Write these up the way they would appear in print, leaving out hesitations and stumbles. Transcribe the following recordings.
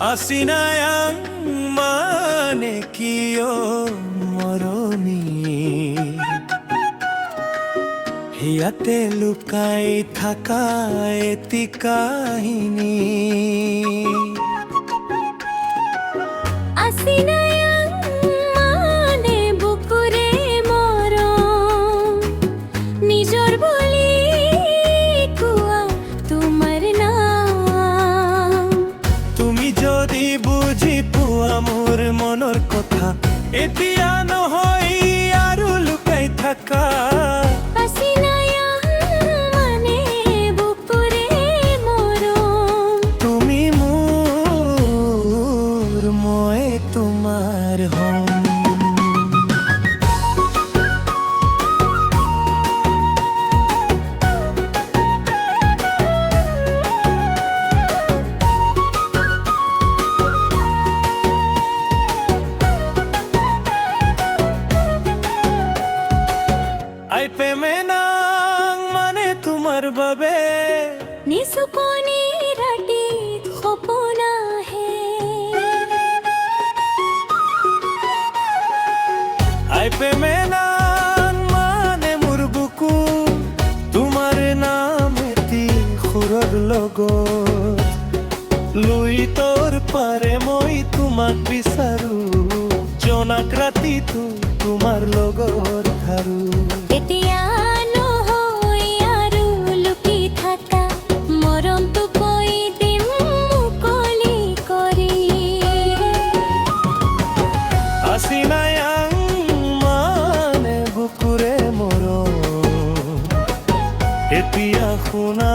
আসিনায়াং মানে কিয় মরমি হিয়াতে লুকাই থাকা এতি কাহিনী আসিনায়াং মানে বুকুরে মরম নিজর বলি কুয়া তোমার নাম তুমি যদি বুঝি পোৱা মোৰ মনৰ কথা এতিয়া নহয় আৰু লুকাই থাকা আসিনায়াং মানে বুকুরে মরম তুমি মোৰ মই তোমাৰ হম আই প্রেমে নাং মানে তোমার বাবে নিসুকনি রাটি খপনা হে আই প্রেমে নাং মানে মোৰ বুকু তোমাৰ নাম এটি সুৰৰ লগত লুই তোৰ পাৰে মই তোমাক বিচাৰো জনাক ৰাতিটো তোমাৰ লগত ধাৰো এতিয়া নহয় আৰু লুকি থাকা মৰমটো কৈ দিম মুকলি কৰি আসিনায়াং মানে বুকুৰে মৰম এতিয়া শুনা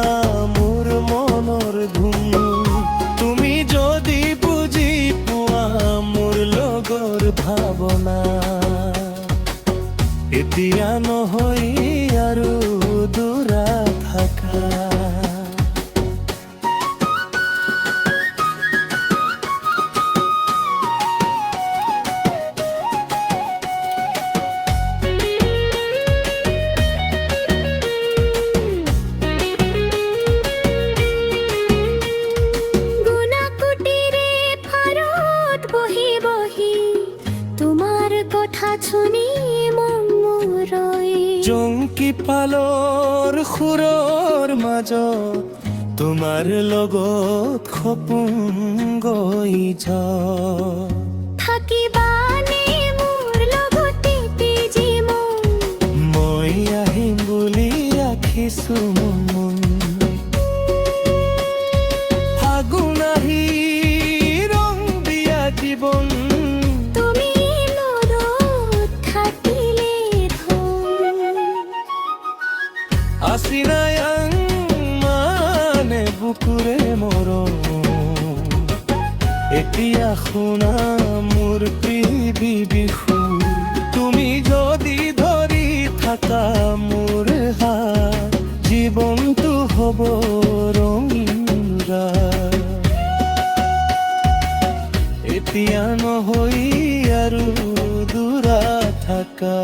মোৰ মনৰ ধুম তুমি যদি বুজি পোৱা মোৰ লগৰ ভাৱনা এতিয়া নহয় আৰু দূৰা থাকা গুণাকুটিৰে ফাৰত বহি বহি তোমাৰ কথা শুনি মন মূৰৈ জংকি পালৰ সুৰৰ মাজত তোমাৰ লগত সপোন গৈ যায় থাকিবানে মোৰ লগতে জীৱন মই আহিম বুলি ৰাখিছো মন ফাগুন আহি ৰং দিয়া জীৱন তুমি লগত থাকিলে ধন আসিনায়াং মানে বুকুৰে মৰম এতিয়া শুনা মোৰ প্ৰিয় বিহু তুমি যদি ধৰি থাকা মোৰ হাত জীৱনটো হ'ব ৰঙীন ৰাত এতিয়া নহয় আৰু দূৰা থাকা